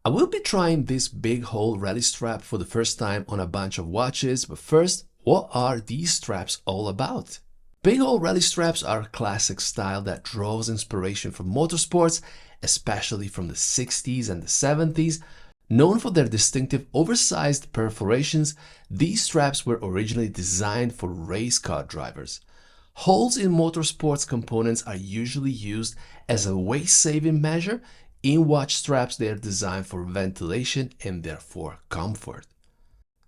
I will be trying this big hole rally strap for the first time on a bunch of watches, but first, what are these straps all about? Big hole rally straps are a classic style that draws inspiration from motorsports, especially from the 60s and the 70s. Known for their distinctive oversized perforations, these straps were originally designed for race car drivers. Holes in motorsports components are usually used as a weight-saving measure. In watch straps, they are designed for ventilation and therefore comfort.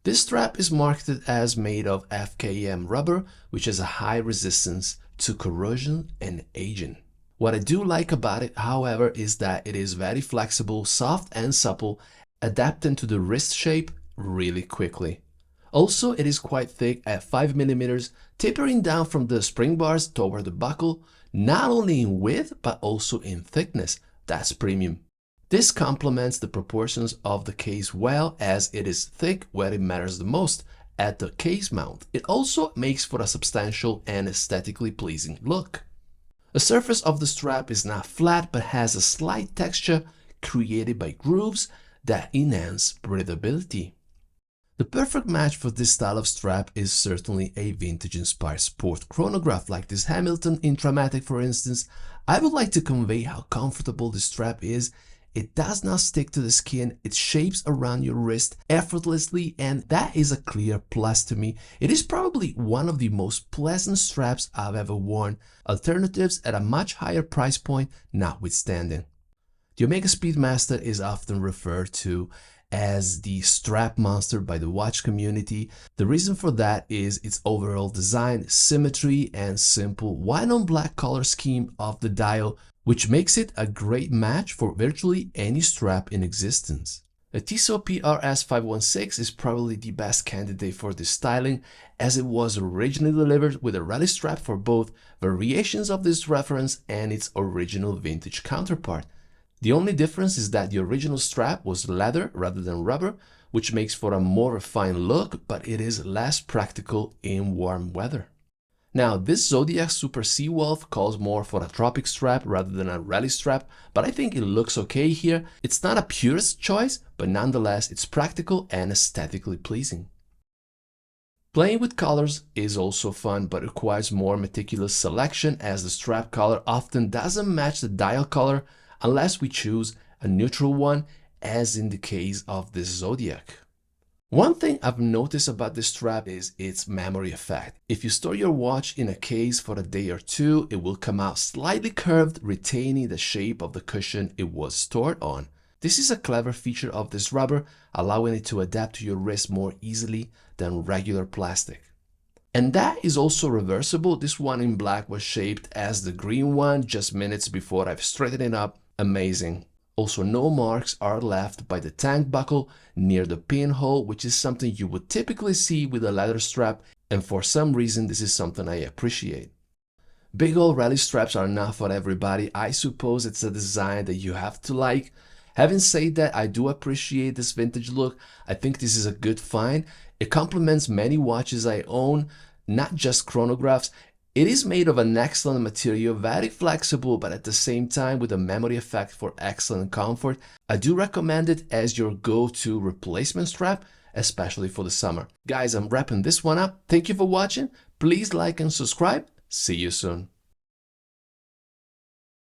This strap is marketed as made of FKM rubber, which has a high resistance to corrosion and aging. What I do like about it, however, is that it is very flexible, soft and supple, adapting to the wrist shape really quickly. Also, it is quite thick at 5 mm, tapering down from the spring bars toward the buckle, not only in width but also in thickness. That's premium. This complements the proportions of the case well, as it is thick where it matters the most, at the case mount. It also makes for a substantial and aesthetically pleasing look. The surface of the strap is not flat but has a slight texture created by grooves that enhance breathability. The perfect match for this style of strap is certainly a vintage-inspired sport chronograph like this Hamilton Intramatic, for instance. I would like to convey how comfortable this strap is. It does not stick to the skin, it shapes around your wrist effortlessly, and that is a clear plus to me. It is probably one of the most pleasant straps I've ever worn, alternatives at a much higher price point notwithstanding. The Omega Speedmaster is often referred to as the strap monster by the watch community. The reason for that is its overall design, symmetry, and simple white-on-black color scheme of the dial, which makes it a great match for virtually any strap in existence. The Tissot PRS 516 is probably the best candidate for this styling, as it was originally delivered with a rally strap for both variations of this reference and its original vintage counterpart. The only difference is that the original strap was leather rather than rubber, which makes for a more refined look, but it is less practical in warm weather. Now, this Zodiac Super Seawolf calls more for a tropic strap rather than a rally strap, but I think it looks okay here. It's not a purist choice, but nonetheless it's practical and aesthetically pleasing. Playing with colors is also fun, but requires more meticulous selection, as the strap color often doesn't match the dial color unless we choose a neutral one, as in the case of this Zodiac. One thing I've noticed about this strap is its memory effect. If you store your watch in a case for a day or two, it will come out slightly curved, retaining the shape of the cushion it was stored on. This is a clever feature of this rubber, allowing it to adapt to your wrist more easily than regular plastic. And that is also reversible. This one in black was shaped as the green one just minutes before I've straightened it up. Amazing. Also, no marks are left by the tank buckle near the pinhole, which is something you would typically see with a leather strap, and for some reason this is something I appreciate. Big old rally straps are not for everybody. I suppose it's a design that you have to like. Having said that, I do appreciate this vintage look. I think this is a good find. It complements many watches I own, not just chronographs. It is made of an excellent material, very flexible, but at the same time with a memory effect for excellent comfort. I do recommend it as your go-to replacement strap, especially for the summer. Guys, I'm wrapping this one up. Thank you for watching. Please like and subscribe. See you soon.